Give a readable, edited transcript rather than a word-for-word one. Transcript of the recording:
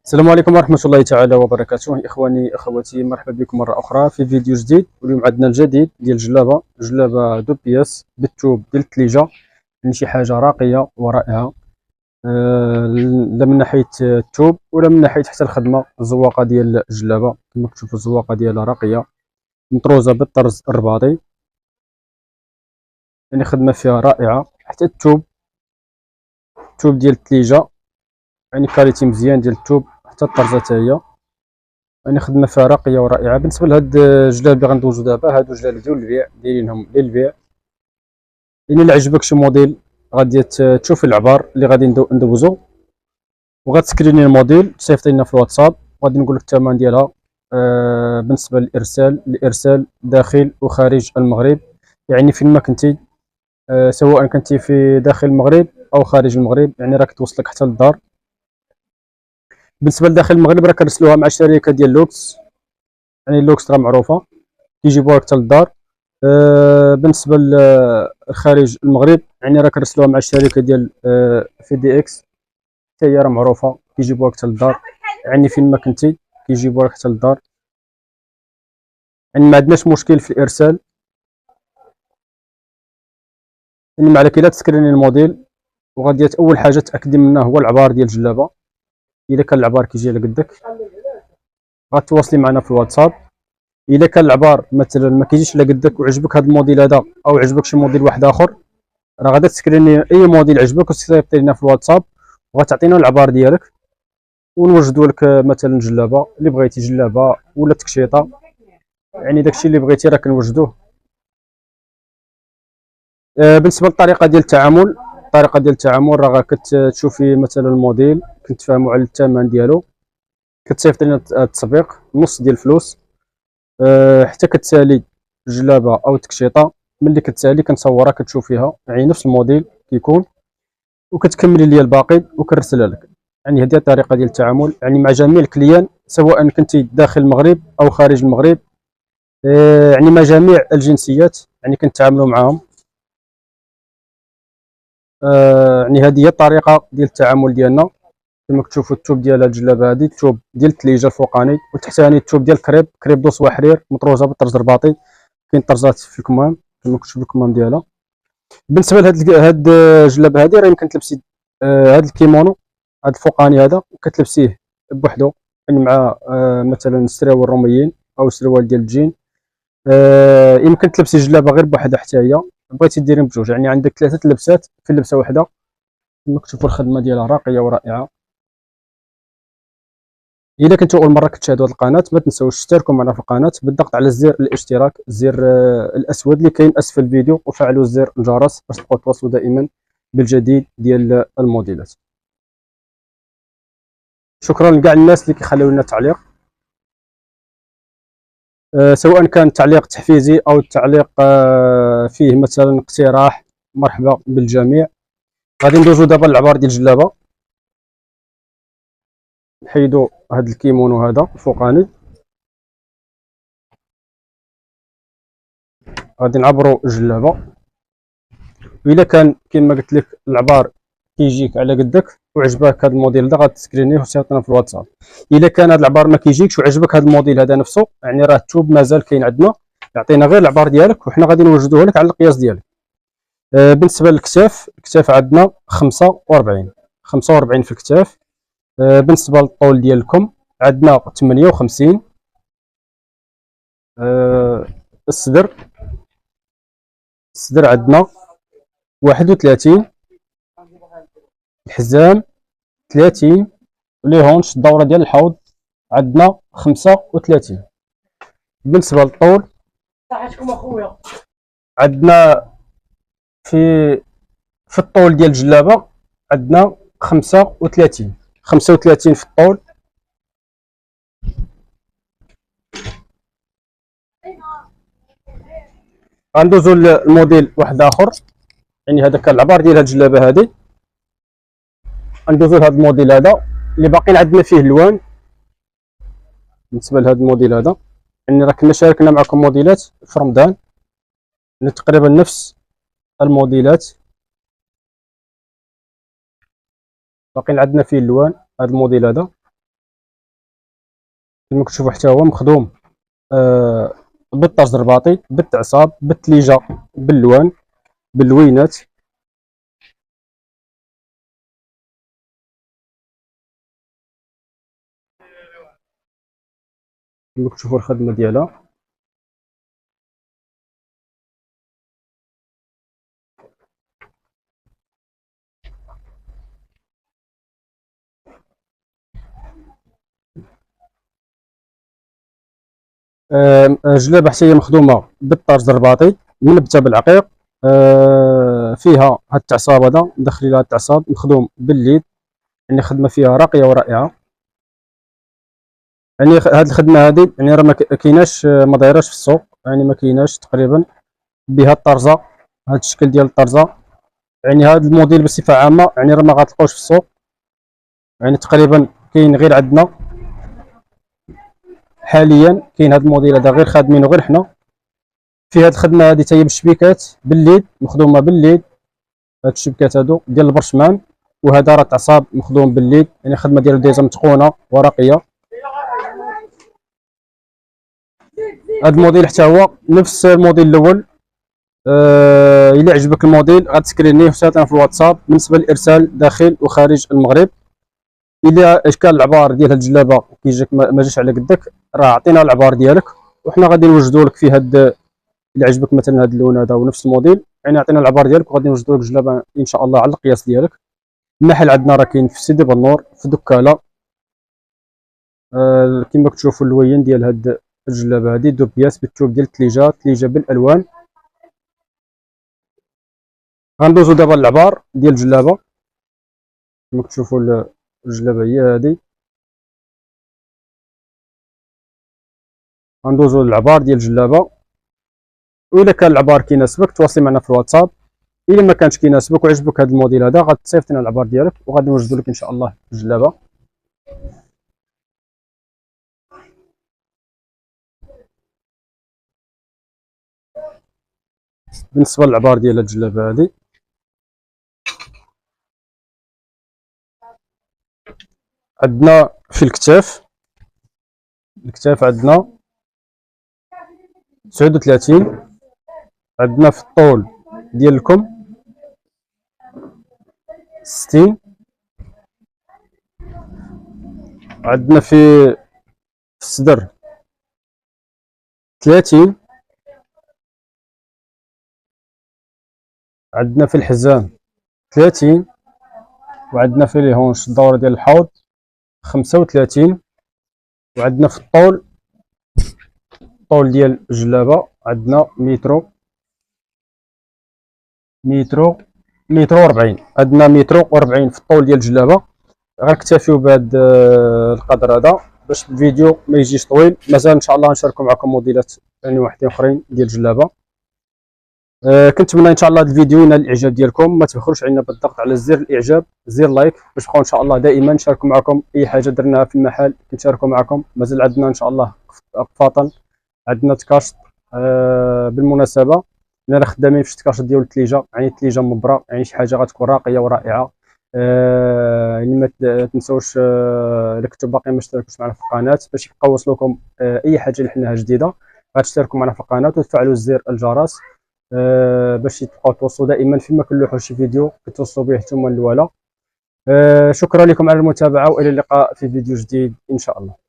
السلام عليكم ورحمة الله تعالى وبركاته. إخواني أخواتي، مرحبا بكم مرة أخرى في فيديو جديد. واليوم عندنا الجديد ديال جلابة دو بياس بالثوب ديال الثليجة، يعني شي حاجة راقية ورائعة. لا من ناحية الثوب ولا من ناحية حتى الخدمة. الزواقة ديال الجلابة كما كتشوفوا الزواقة ديالها راقية، مطروزة بالطرز الرباطي، يعني خدمة فيها رائعة. حتى الثوب ديال الثليجة يعني كاليتي مزيان ديال الثوب، حتى الطرزة تا هي يعني خدمه فيها راقيه ورائعه. بالنسبه لهاد الجلاب اللي غندوزو دابا، هادو جلاب ديال البيع، دايرينهم للبيع. يعني الا عجبك شي موديل غادي تشوف العبار اللي غادي ندوزو، وغتسكريني الموديل تصيفط لنا في الواتساب، وغادي نقول لك الثمن ديالها. بالنسبه الارسال داخل وخارج المغرب، يعني فين ما كنتي، سواء كنتي في داخل المغرب او خارج المغرب، يعني راك توصلك حتى للدار. بالنسبه لداخل المغرب راه كنرسلوها مع الشركه ديال لوكس، يعني لوكس راه معروفه، كيجيبوها لك حتى للدار. بالنسبه لخارج المغرب يعني راه كنرسلوها مع الشركه ديال في دي اكس، حتى هي راه معروفه، كيجيبوها لك حتى للدار، يعني فين ما كنتي كيجيبوها لك حتى للدار. يعني ما عندناش مشكل في الارسال. يعني ما عليك الا تسكريني الموديل، وغادي اول حاجه تاكدي منها هو العبار ديال الجلابه. الا كان العبار كيجي على قدك غتواصلي معنا في الواتساب. الا كان العبار مثلا ما كيجيش على قدك وعجبك هذا الموديل هذا، او عجبك شي موديل واحد اخر، راه غادا تسكريني اي موديل عجبك وتصيفط لنا في الواتساب، وغتعطينا العبار ديالك ونوجدوا لك مثلا جلابه اللي بغيتي، جلابه ولا تكشيطه، يعني داكشي اللي بغيتي راه كنوجدوه. بالنسبه للطريقه ديال التعامل، راه كتشوفي مثلا الموديل، كنتفاهموا على الثمن ديالو، كتصيفط لنا التسبيق نص ديال الفلوس. حتى كتسالي الجلابه او التكشيطه، ملي كتسالي كنصورها كتشوفيها، يعني نفس الموديل كيكون، وكتكملي لي الباقي وكنرسلها لك. يعني هذه الطريقه ديال التعامل يعني مع جميع الكليان، سواء كنتي داخل المغرب او خارج المغرب. يعني مع جميع الجنسيات يعني كنتعاملوا معهم. يعني هذه هي الطريقه ديال التعامل ديالنا. كما كتشوفوا الثوب ديال هاد الجلابه هذه، الثوب ديال الثليجه الفوقاني، والتحتاني الثوب ديال كريب دوس وحرير، مطروزه بالطرز الرباطي، كاين طرزات في الكمام كما كتشوفوا الكمام ديالها. بالنسبه لهاد الجلابه هذه، راه يمكن تلبسي هاد الكيمونو، هاد الفوقاني هذا كتلبسيه بوحدو، يعني مع مثلا السراول الروميين او السروال ديال الجين. يمكن تلبسي الجلابه غير بوحدها حتى هي، بغيتي ديريهم بجوج، يعني عندك ثلاثه لبسات في لبسه واحده. كما كتشوفوا الخدمه ديالها راقيه ورائعه. الا كنتو اول مره كتشاهدوا هذه القناه، ما تنساوش تشتركوا معنا في القناه بالضغط على زر الاشتراك، الزر الاسود اللي كاين اسفل الفيديو، وفعلوا زر الجرس باش تبقوا توصلوا دائما بالجديد ديال الموديلات. شكرا لكاع الناس اللي كيخليو لنا تعليق، سواء كان تعليق تحفيزي او تعليق فيه مثلا اقتراح. مرحبا بالجميع. غادي ندوزو دابا للعبار ديال الجلابه. نحيدو هذا الكيمونو هذا الفوقاني، غادي نعبروا الجلابه. والا كان كما قلت لك العبار كيجيك على قدك وعجبك هذا الموديل هذا، غتسكرينيه وتصيفطنا في الواتساب. الا كان هذا العبار ما كيجيكش وعجبك هذا الموديل هذا نفسه، يعني راه الثوب مازال كاين عندنا، يعطينا غير العبار ديالك وحنا غادي نوجدوه لك على القياس ديالك. بالنسبه للكتاف، الكتاف عندنا 45 في الكتاف. بالنسبه للطول ديال الكم عندنا 58. الصدر عندنا 31. الحزام 30. ولي هونش الدوره ديال الحوض عندنا 35. بالنسبه للطول صحتكم اخويا، عندنا في الطول ديال الجلابه عندنا 35 في الطول. غندوزو للموديل واحد اخر، يعني هذا كان العبار ديال هاد الجلابه هذه. غندوزو لهاد الموديل هذا اللي باقيين عندنا فيه الوان. بالنسبه لهاد الموديل هذا، يعني راه كنا شاركنا معكم موديلات في رمضان، يعني تقريبا نفس الموديلات باقيين عندنا فيه الوان. هذا الموديل هذا كما كتشوفوا حتى هو مخدوم بالطاج الرباطي، بالتعصاب، بالتليجه، باللوان، باللوينات. كما كتشوفوا الخدمه ديالها. جلابه حتى هي مخدومه بالطرز الرباطي منبته بالعقيق. فيها هاد التعصاب، هذا مدخلين لها التعصاب مخدوم بالليد، يعني خدمه فيها راقيه ورائعه. يعني هاد الخدمه هادي يعني راه ما كايناش، ما دايراش في السوق، يعني ما كايناش تقريبا بها الطرزه، هاد الشكل ديال الطرزه. يعني هاد الموديل بصفه عامه يعني راه ما غتلقاوش في السوق، يعني تقريبا كاين غير عندنا حاليا. كاين هاد الموديل هذا غير خادمينه غير حنا. في هاد الخدمه هادي حتى هي بالشبيكات بالليد، مخدومه بالليد. هاد الشبكات هادو ديال البرشمان، وهذا راه تعصاب مخدوم بالليد، يعني الخدمه ديالو ديجا متقونه ورقيه. هاد الموديل حتى هو نفس الموديل الاول. الى عجبك الموديل غتسكرينيه وتعطينا في الواتساب بالنسبه للارسال داخل وخارج المغرب. الى اشكال العبار ديال هاد الجلابه كيجيك ما جاش على قدك، راه عطينا العبار ديالك وحنا غادي نوجدوا لك في هاد. الى عجبك مثلا هاد اللون هذا ونفس الموديل، يعني عطينا العبار ديالك وغادي نوجدوا لك الجلابه ان شاء الله على القياس ديالك. المحل عندنا راه كاين في سيدي بنور في دكاله. كما كتشوفوا اللوين ديال هاد الجلابه هادي دو بياس بالثوب ديال التليجه بالالوان. غندوزو دابا للعبار ديال الجلابه. كما كتشوفوا الجلابه هي هادي. غندوزو للعبار ديال الجلابه، وإلا كان العبار كيناسبك تواصل معنا في الواتساب. إلا ما كانش كيناسبك وعجبك هذا الموديل هذا غتصيفط لنا العبار ديالك وغادي نوجدو لك ان شاء الله الجلابه. بالنسبه للعبار ديال هاد الجلابه هادي، عندنا في الكتاف عندنا 39. عندنا في الطول ديال الكم 60. عندنا في الصدر 30. عندنا في الحزام 30. وعندنا في الهونش الدوره ديال الحوض 35. وعندنا في الطول ديال الجلابه عندنا مترو 40. عندنا مترو و40 في الطول ديال الجلابه. غنكتفيو بهذا القدر هذا باش الفيديو ما يجيش طويل. مازال ان شاء الله نشاركو معكم موديلات يعني واحدين اخرين ديال الجلابه. كنتمنى ان شاء الله هذا الفيديو ينال الاعجاب ديالكم. ما تبخلوش علينا بالضغط على زر الاعجاب زر لايك باش نبقاو ان شاء الله دائما نشاركو معكم اي حاجه درناها في المحل كنشاركو معكم. مازال عندنا ان شاء الله قفاطا، عندنا تكاشط. بالمناسبه حنا خدامين في التكاشط ديال الثليجه، يعني الثليجه مبره، يعني شي حاجه غتكون راقيه ورائعه. يعني ما تنساوش الا كنتو باقي ما اشتركتوش معنا في القناه باش يبقاو يوصلوكم اي حاجه اللي حناها جديده. غتشتركوا معنا في القناه وتفعلوا زر الجرس باش تبقاو توصلوا دائما فيما كنلوحوا شي فيديو كتوصلوا به نتوما الاولى. شكرا لكم على المتابعه والى اللقاء في فيديو جديد ان شاء الله.